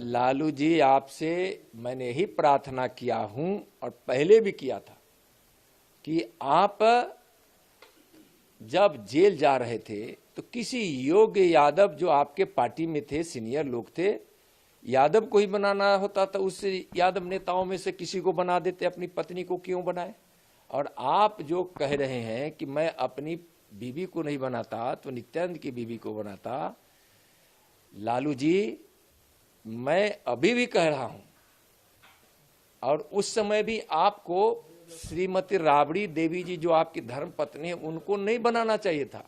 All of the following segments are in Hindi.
लालू जी, आपसे मैंने ही प्रार्थना किया हूं और पहले भी किया था कि आप जब जेल जा रहे थे तो किसी योग्य यादव जो आपके पार्टी में थे, सीनियर लोग थे, यादव को ही बनाना होता तो उससे यादव नेताओं में से किसी को बना देते, अपनी पत्नी को क्यों बनाए। और आप जो कह रहे हैं कि मैं अपनी बीवी को नहीं बनाता तो नित्यानंद की बीवी को बनाता, लालू जी मैं अभी भी कह रहा हूं और उस समय भी आपको श्रीमती राबड़ी देवी जी जो आपकी धर्म पत्नी है उनको नहीं बनाना चाहिए था।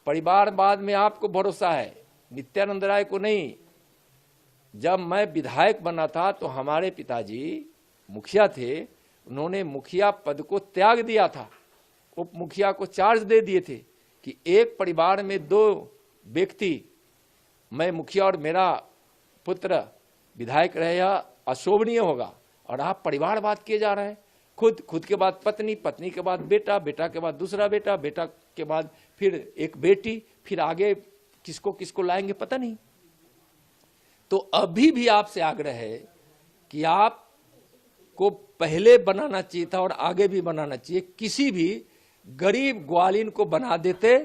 परिवारवाद में आपको भरोसा है, नित्यानंद राय को नहीं। जब मैं विधायक बना था तो हमारे पिताजी मुखिया थे, उन्होंने मुखिया पद को त्याग दिया था, उप मुखिया को चार्ज दे दिए थे कि एक परिवार में 2 व्यक्ति, मैं मुखिया और मेरा पुत्र विधायक रहे, यह अशोभनीय होगा। और आप परिवारवाद किए जा रहे हैं, खुद के बाद पत्नी, पत्नी के बाद बेटा, बेटा के बाद दूसरा बेटा, बेटा के बाद फिर एक बेटी, फिर आगे किसको किसको लाएंगे पता नहीं। तो अभी भी आपसे आग्रह है कि आपको पहले बनाना चाहिए था और आगे भी बनाना चाहिए। किसी भी गरीब ग्वालिन को बना देते,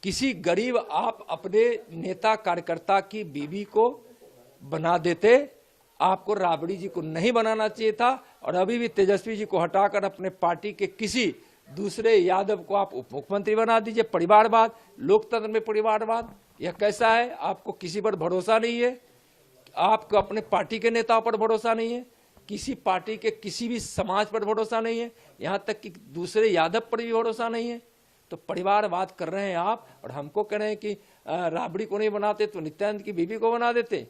किसी गरीब आप अपने नेता कार्यकर्ता की बीवी को बना देते, आपको राबड़ी जी को नहीं बनाना चाहिए था। और अभी भी तेजस्वी जी को हटाकर अपने पार्टी के किसी दूसरे यादव को आप उप मुख्यमंत्री बना दीजिए। परिवारवाद, लोकतंत्र में परिवारवाद, यह कैसा है? आपको किसी पर भरोसा नहीं है, आपको अपने पार्टी के नेताओं पर भरोसा नहीं है, किसी पार्टी के किसी भी समाज पर भरोसा नहीं है, यहाँ तक कि दूसरे यादव पर भी भरोसा नहीं है। तो परिवारवाद कर रहे हैं आप और हमको कह रहे हैं कि राबड़ी को नहीं बनाते तो नित्यानंद की बीवी को बना देते।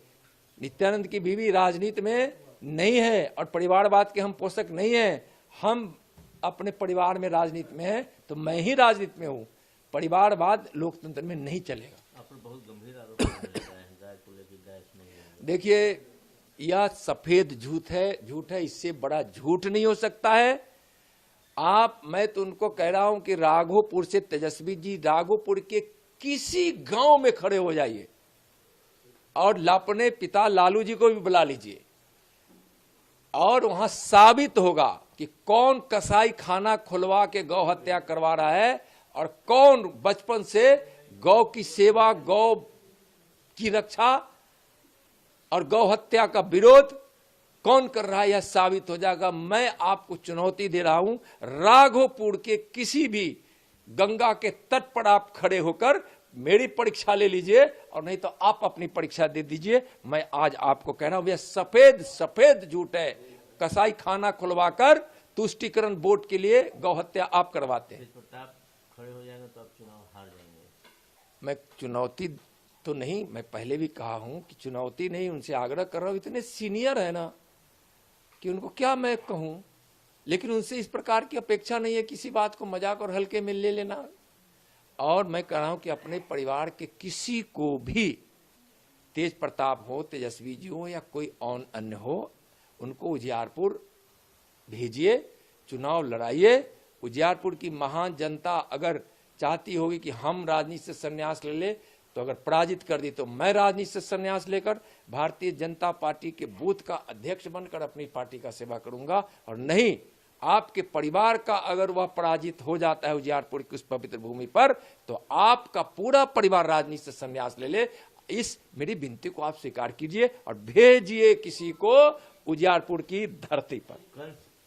नित्यानंद की बीवी राजनीति में नहीं है और परिवारवाद के हम पोषक नहीं हैं। हम अपने परिवार में राजनीति में हैं तो मैं ही राजनीति में हूं। परिवारवाद लोकतंत्र में नहीं चलेगा। आप पर बहुत गंभीर आरोप गाय को लेकर, गाय नहीं है। देखिए, यह सफेद झूठ है, इससे बड़ा झूठ नहीं हो सकता है। मैं तो उनको कह रहा हूं कि राघोपुर से तेजस्वी जी राघोपुर के किसी गांव में खड़े हो जाइए और अपने पिता लालू जी को भी बुला लीजिए और वहां साबित होगा कि कौन कसाई खाना खुलवा के गौ हत्या करवा रहा है और कौन बचपन से गौ की सेवा, गौ की रक्षा और गौ हत्या का विरोध कौन कर रहा है, यह साबित हो जाएगा। मैं आपको चुनौती दे रहा हूं, राघोपुर के किसी भी गंगा के तट पर आप खड़े होकर मेरी परीक्षा ले लीजिए और नहीं तो आप अपनी परीक्षा दे दीजिए। मैं आज आपको कह रहा हूं, यह सफेद झूठ है। कसाई खाना खुलवाकर तुष्टीकरण बोर्ड के लिए गौ हत्या आप करवाते हैं। खड़े हो जाएंगे तो आप चुनाव हार जाएंगे। मैं चुनौती तो नहीं, मैं पहले भी कहा हूं कि चुनौती नहीं, उनसे आग्रह कर रहा हूं। इतने सीनियर है ना कि उनको क्या मैं कहूं, लेकिन उनसे इस प्रकार की अपेक्षा नहीं है किसी बात को मजाक और हल्के में ले लेना। और मैं कह रहा हूं कि अपने परिवार के किसी को भी, तेज प्रताप हो, तेजस्वी जी हो या कोई और अन्य हो, उनको उजियारपुर भेजिए, चुनाव लड़ाइए। उजियारपुर की महान जनता अगर चाहती होगी कि हम राजनीति से संन्यास ले ले, तो अगर पराजित कर दी तो मैं राजनीति से संन्यास लेकर भारतीय जनता पार्टी के बूथ का अध्यक्ष बनकर अपनी पार्टी का सेवा करूंगा। और नहीं, आपके परिवार का अगर वह पराजित हो जाता है उजियारपुर की उस पवित्र भूमि पर, तो आपका पूरा परिवार राजनीति से संन्यास ले ले। इस मेरी विनती को आप स्वीकार कीजिए और भेजिए किसी को उजियारपुर की धरती पर।